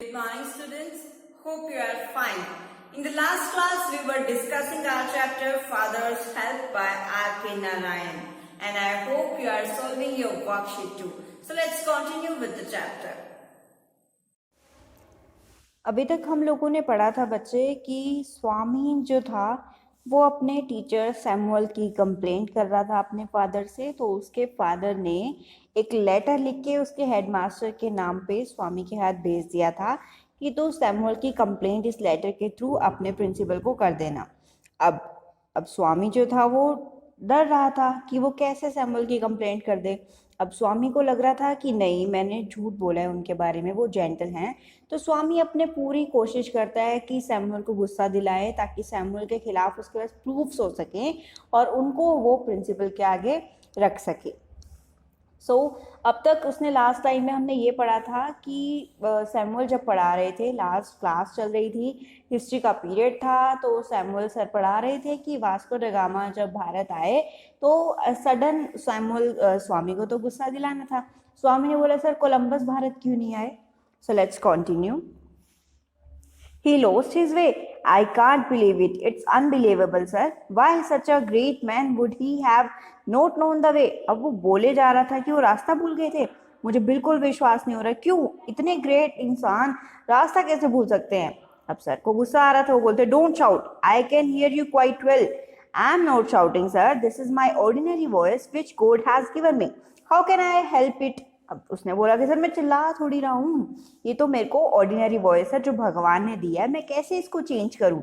Good morning, students. Hope you are fine. In the last class, we were discussing our chapter Father's Help by R.K. Narayan, and I hope you are solving your worksheet too. So let's continue with the chapter. अभी तक हम लोगों ने पढ़ा था बच्चे कि स्वामी जो था वो अपने टीचर सैमुअल की कंप्लेंट कर रहा था अपने फादर से। तो उसके फादर ने एक लेटर लिख के उसके हेडमास्टर के नाम पे स्वामी के हाथ भेज दिया था कि तो सैमुअल की कंप्लेंट इस लेटर के थ्रू अपने प्रिंसिपल को कर देना। अब स्वामी जो था वो डर रहा था कि वो कैसे सैमुअल की कंप्लेंट कर दे। अब स्वामी को लग रहा था कि नहीं, मैंने झूठ बोला है उनके बारे में, वो जेंटल हैं। तो स्वामी अपने पूरी कोशिश करता है कि सैमुअल को गुस्सा दिलाए ताकि सैमुअल के खिलाफ उसके पास प्रूफ्स हो सकें और उनको वो प्रिंसिपल के आगे रख सके। अब तक उसने लास्ट टाइम में हमने ये पढ़ा था कि सैमुअल जब पढ़ा रहे थे, लास्ट क्लास चल रही थी, हिस्ट्री का पीरियड था, तो सैमुअल सर पढ़ा रहे थे कि वास्को ड गामा जब भारत आए तो सडन सैमुअल स्वामी को तो गुस्सा दिलाना था। स्वामी ने बोला, सर कोलंबस भारत क्यों नहीं आए? So let's continue. He lost his way. I can't believe it. It's unbelievable, sir. Why such a great man would he have not known the way? अब वो बोले जा रहा था कि वो रास्ता भूल गए थे। मुझे बिल्कुल विश्वास नहीं हो रहा, क्यों इतने ग्रेट इंसान रास्ता कैसे भूल सकते हैं? अब सर को गुस्सा आ रहा था, वो बोलते, don't shout, I can hear you quite well. I am not shouting sir, this is my ordinary voice which God has given me, how can I help it? अब उसने बोला कि सर मैं चिल्ला थोड़ी रहा हूँ, ये तो मेरे को ऑर्डिनरी वॉइस है जो भगवान ने दिया है, मैं कैसे इसको चेंज करूँ?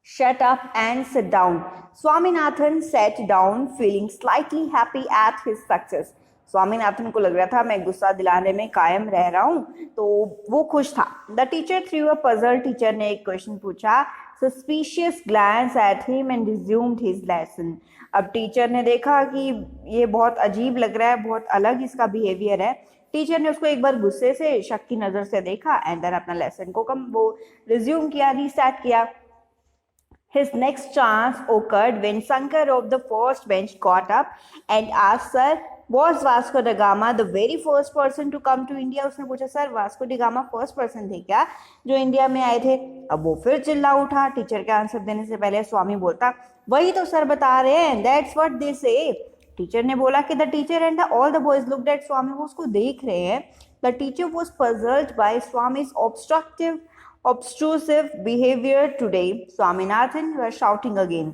Shut up and sit down. Swaminathan sat down, feeling slightly happy at his success. Swaminathan को लग रहा था मैं गुस्सा दिलाने में कायम रह रहा हूँ, तो वो खुश था। The teacher through a puzzle, teacher ने एक क्वेश्चन पूछा। Suspicious glans at him and resumed his lesson. अब टीचर ने देखा कि ये बहुत अजीब लग रहा है, बहुत अलग इसका बिहेवियर है। टीचर ने उसको एक बार गुस्से से, शक की नज़र से देखा एंड देन अपना लेसन को वो रिज्यूम किया, रीस्टार्ट किया। His next chance occurred when Shankar of the first bench got up and asked, Sir, was Vasco da Gama the very first person to come to India? उसने पूछा, sir Vasco D gamma first person थे क्या जो India में आए थे? अब वो फिर चिल्ला उठा। टीचर के आंसर देने से पहले स्वामी बोलता, वही तो सर बता रहे हैं, दैट्स व्हाट दे से। टीचर ने बोला कि the teacher and all the boys looked at Swami, वो उसको देख रहे हैं। The teacher was puzzled by Swami's obtrusive behavior today. Swaminathan was shouting again.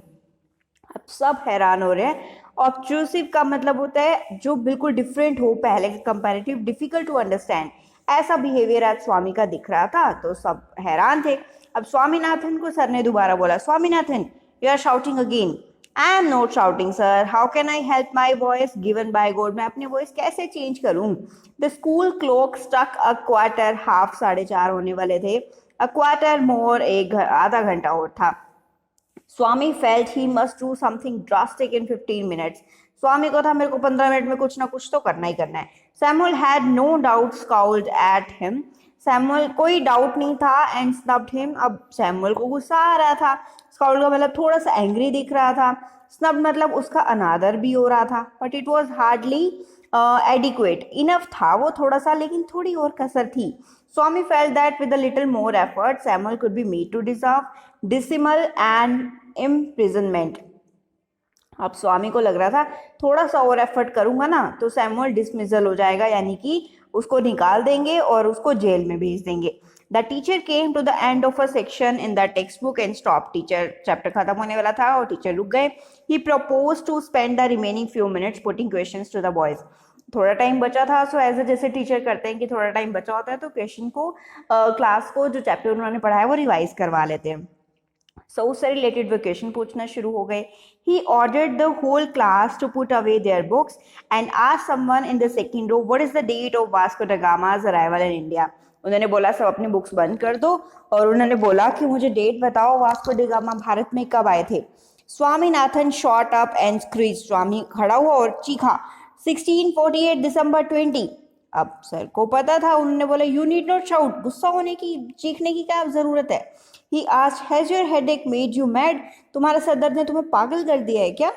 अब सब हैरान हो रहे हैं। ऑब्ट्रूसिव का मतलब होता है जो बिल्कुल डिफरेंट हो पहले के कंपैरेटिव, डिफिकल्ट टू अंडरस्टैंड, ऐसा बिहेवियर आज स्वामी का दिख रहा था, तो सब हैरान थे। अब स्वामीनाथन को सर ने दोबारा बोला, Swaminathan you are shouting again. I am not shouting sir, how can I help my voice given by God? मैं अपनी वॉइस कैसे चेंज करूँ? The school clock stuck a quarter, half 4:30 होने वाले थे। A quarter more, आधा घंटा और था। स्वामी felt he must do something drastic in 15 minutes. स्वामी को था मेरे को 15 मिनट में कुछ ना कुछ तो करना ही करना है। Samuel had no doubt scowled at him. Samuel कोई डाउट नहीं था and snubbed him. अब Samuel को गुस्सा आ रहा था। Scowl का मतलब थोड़ा सा एंग्री दिख रहा था। Snub मतलब उसका अनादर भी हो रहा था। But it was hardly adequate. Enough था वो थोड़ा सा, लेकिन थोड़ी और कसर थी। Swami felt that with a little more effort, Samuel could be made to deserve dismal and imprisonment. अब स्वामी को लग रहा था थोड़ा सा और एफर्ट करूंगा ना तो सैमुअल डिसमिसल हो जाएगा, यानी कि उसको निकाल देंगे और उसको जेल में भेज देंगे। The teacher came to the end of a section in the text book and stop. Teacher chapter खत्म होने वाला था और टीचर रुक गए। He propose to spend the remaining few minutes putting questions to the boys. थोड़ा time बचा था, सो एज ए जैसे टीचर करते हैं कि थोड़ा टाइम बचा होता है तो क्वेश्चन को क्लास को जो चैप्टर उन्होंने पढ़ा है वो रिवाइज करवा लेते हैं। सो उससे रिलेटेड वो क्वेश्चन पूछना शुरू हो गए। He ordered the whole class to put away their books and asked someone in the second row what is the date of Vasco da Gama's arrival in India. उन्होंने बोला सब अपनी बुक्स बंद कर दो और उन्होंने बोला कि मुझे डेट बताओ वास्को ड गामा भारत में कब आए थे। Swaminathan shot up and screech. Swami खड़ा हुआ और चीखा, 1648 दिसंबर 20। अब सर को पता था, उन्होंने बोला यू नीड नॉट शाउट, गुस्सा होने की, चीखने की क्या जरूरत है? He asked has your headache made you mad? तुम्हारा सर दर्द ने तुम्हें पागल कर दिया है क्या?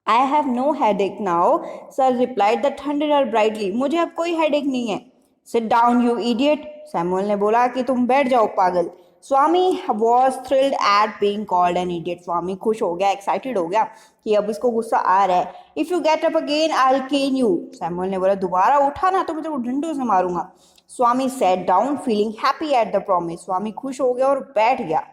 I have no headache now sir, replied the thunderer brightly. मुझे अब कोई हेडेक नहीं है। Sit down you idiot, Samuel ने बोला कि तुम बैठ जाओ पागल। Swami was thrilled at being called an idiot, Swami खुश हो गया, एक्साइटेड हो गया कि अब इसको गुस्सा आ रहा है। If you get up again I will can you, Samuel ने बोला दोबारा उठा ना तो मैं तेरे को डंडों से मारूंगा। Swami sat down feeling happy at the promise, Swami खुश हो गया और बैठ गया।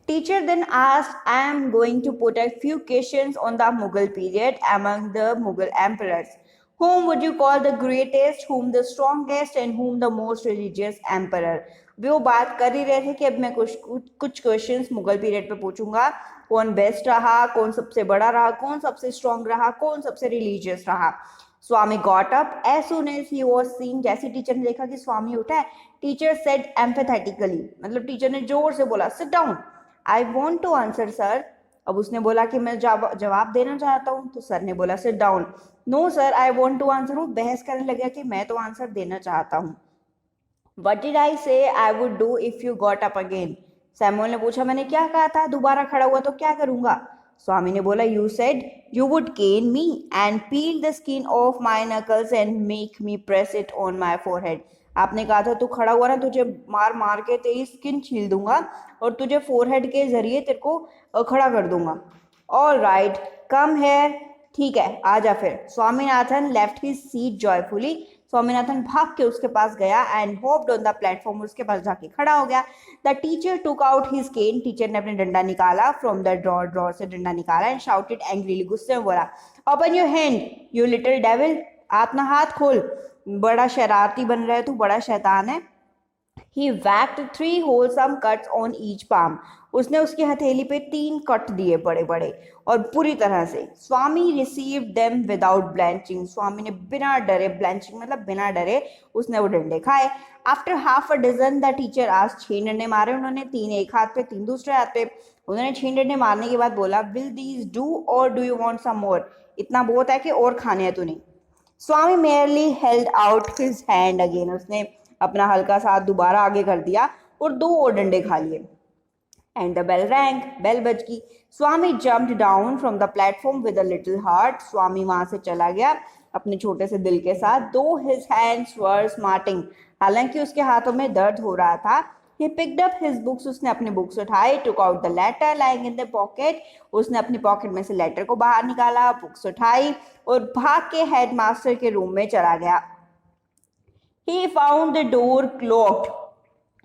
Teacher then asked, I am going to put a few questions on the Mughal period among the Mughal emperors. Whom would you call the greatest, whom the strongest, and whom the most religious emperor? वो बात कर ही रहे थे कि अब मैं कुछ questions Mughal period पे पूछूंगा, कौन बेस्ट रहा, कौन सबसे बड़ा रहा, कौन सबसे स्ट्रॉन्ग रहा, कौन सबसे रिलीजियस रहा। Swami got up as soon as he was seen, जैसे टीचर ने देखा कि स्वामी उठा है, टीचर सेड एम्पैथेटिकली, मतलब टीचर ने जोर से बोला sit down, I want to answer sir. अब उसने बोला कि मैं जवाब देना चाहता हूँ, तो सर ने बोला sit down. No sir I want to answer, वो बहस करने लगा कि मैं तो आंसर देना चाहता हूँ। वट डिड आई से I would do if you got up again, Samuel ने पूछा मैंने क्या कहा था, दोबारा खड़ा हुआ तो क्या करूंगा। स्वामी ने बोला you said you would cane me and peel the skin of my knuckles and make me press it on my forehead, आपने कहा था तू खड़ा हुआ ना तुझे मार मार के तेरी स्किन छील दूंगा और तुझे फोरहेड के जरिए तेरे को खड़ा कर दूंगा। ऑल राइट कम हेयर, ठीक है आ जा फिर। Swaminathan left his seat joyfully, Swaminathan भाग के उसके पास गया and hopped on the platform, उसके पास जाके खड़ा हो गया। The teacher took out his cane, teacher ने अपने डंडा निकाला फ्रॉम द ड्रॉर, ड्रॉर से डंडा निकाला एंड शाउटेड एंग्रीली, गुस्से में बोला open your hand you little devil, अपना हाथ खोल, बड़ा शरारती बन रहा है तू, बड़ा शैतान है। He whacked 3 wholesome cuts on each palm, उसने उसकी हथेली पे 3 कट दिए बड़े बड़े और पूरी तरह से। स्वामी received them without blenching, स्वामी ने बिना डरे, ब्लैंचिंग मतलब बिना डरे उसने वो डंडे खाए। After half a dozen the teacher asked, 6 डंडे मारे उन्होंने, 3 एक हाथ पे 3 दूसरे हाथ पे। उन्होंने 6 डंडे मारने के बाद बोला will these do or do you want some more, इतना बहुत है कि और खाने हैं तूने। स्वामी merely held out his hand again, उसने अपना हल्का सा हाथ दोबारा आगे कर दिया और 2 और डंडे खा लिए। And the bell rang, bell बज गई। Swami jumped down from the platform with a little heart, Swami वहां से चला गया अपने छोटे से दिल के साथ। दो हिज हैंड्स वर स्मार्टिंग, हालांकि उसके हाथों में दर्द हो रहा था। He picked up his books, उसने अपनी बुक्स उठाई। took out the letter lying in the pocket, उसने अपनी पॉकेट में से लेटर को बाहर निकाला, बुक्स उठाई और भाग के हेडमास्टर के रूम में चला गया। He found the door locked,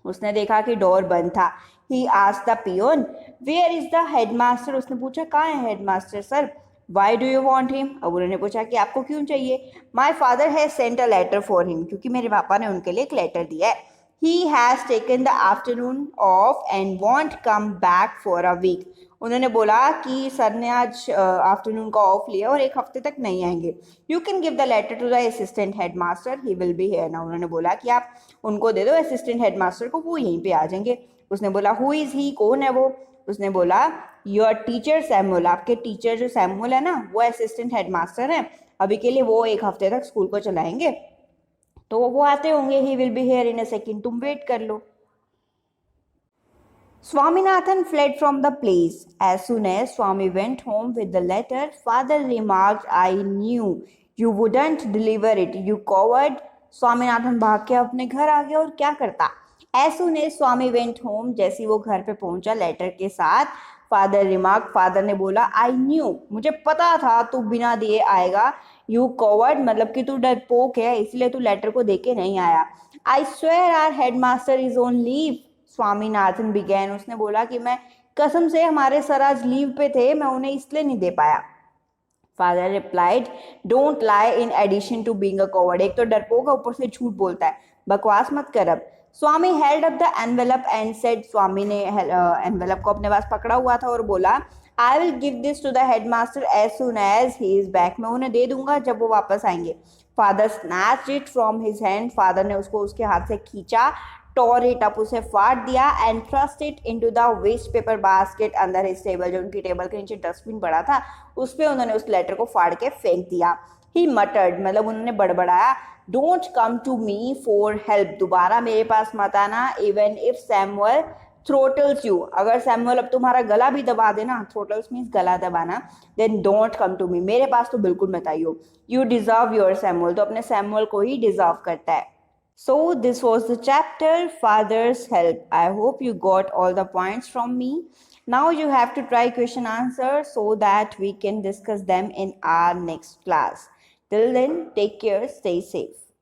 उसने देखा कि डोर बंद था। He asked the peon, where is the headmaster, उसने पूछा कहाँ है headmaster sir. Why do you want him, अब उन्होंने पूछा कि आपको क्यों चाहिए। My father has sent a letter for him, क्योंकि मेरे पापा ने उनके लिए एक लेटर दिया है। He has taken the afternoon off and won't come back for a week, उन्होंने बोला कि सर ने आज आफ्टरनून का ऑफ लिया और एक हफ्ते तक नहीं आएंगे। You can give the letter to the assistant headmaster, he will be here now, उन्होंने बोला कि आप उनको दे दो असिस्टेंट हेडमास्टर को, वो यहीं पे आ जाएंगे। उसने बोला who is he, कौन है वो। उसने बोला योर टीचर सैमुअल, आपके टीचर जो सैमुअल है ना वो असिस्टेंट हेडमास्टर हैं, अभी के लिए वो एक हफ्ते तक स्कूल को चलाएंगे, तो वो आते होंगे। He will be here in a second, तुम वेट कर लो। Swaminathan fled from the place. As soon as Swami went home with the letter, father remarked, I knew you wouldn't deliver it, you coward. Swaminathan भाग के अपने घर आ गया और क्या करता। As soon as Swami went home, जैसे वो घर पे पहुंचा लेटर के साथ, फादर रिमार्क, फादर ने बोला आई न्यू, मुझे पता था तू बिना दिए आएगा। यू कॉवर्ड मतलब कि तू डरपोक है, इसलिए तू लेटर को देके नहीं आया। I swear our headmaster is on leave, Swaminathan began, उसने बोला कि मैं कसम से हमारे सर आज लीव पे थे, मैं उन्हें इसलिए नहीं दे पाया। Father replied don't lie in addition to being a coward, एक तो डरपोक है ऊपर से झूठ बोलता है, बकवास मत कर अब। Swami held up the envelope and said, Swami ने एनवेलप को अपने पास पकड़ा हुआ था और बोला I will give this to the headmaster as soon as he is back, मैं उन्हें दे दूंगा जब वो वापस आएंगे। Father snatched it from his hand, father ने उसको उसके हाथ से खींचा, tore it up, उसे फाड़ दिया and thrust it into the waste paper basket under his table, जो उनकी टेबल के नीचे डस्टबिन पड़ा था उस पे उन्होंने उस लेटर को फाड़ के फेंक दिया। He muttered मतलब उन्होंने बड़बड़ाया, don't come to me for help, दोबारा मेरे पास मत आना, even if Samuel थ्रोटल्स यू, अगर सैमुअल अब तुम्हारा गला भी दबा देना, थ्रोटल्स मीन्स गला दबाना, then don't come to me, मेरे पास तो बिल्कुल मत आइयो। यू डिजर्व योर सैमुअल, तो अपने सैमुअल को ही डिजर्व करता है। So this was the chapter Father's Help. I hope you got all the points from me. Now you have to try question answer so that we can discuss them in our next class. Till then, take care, stay safe.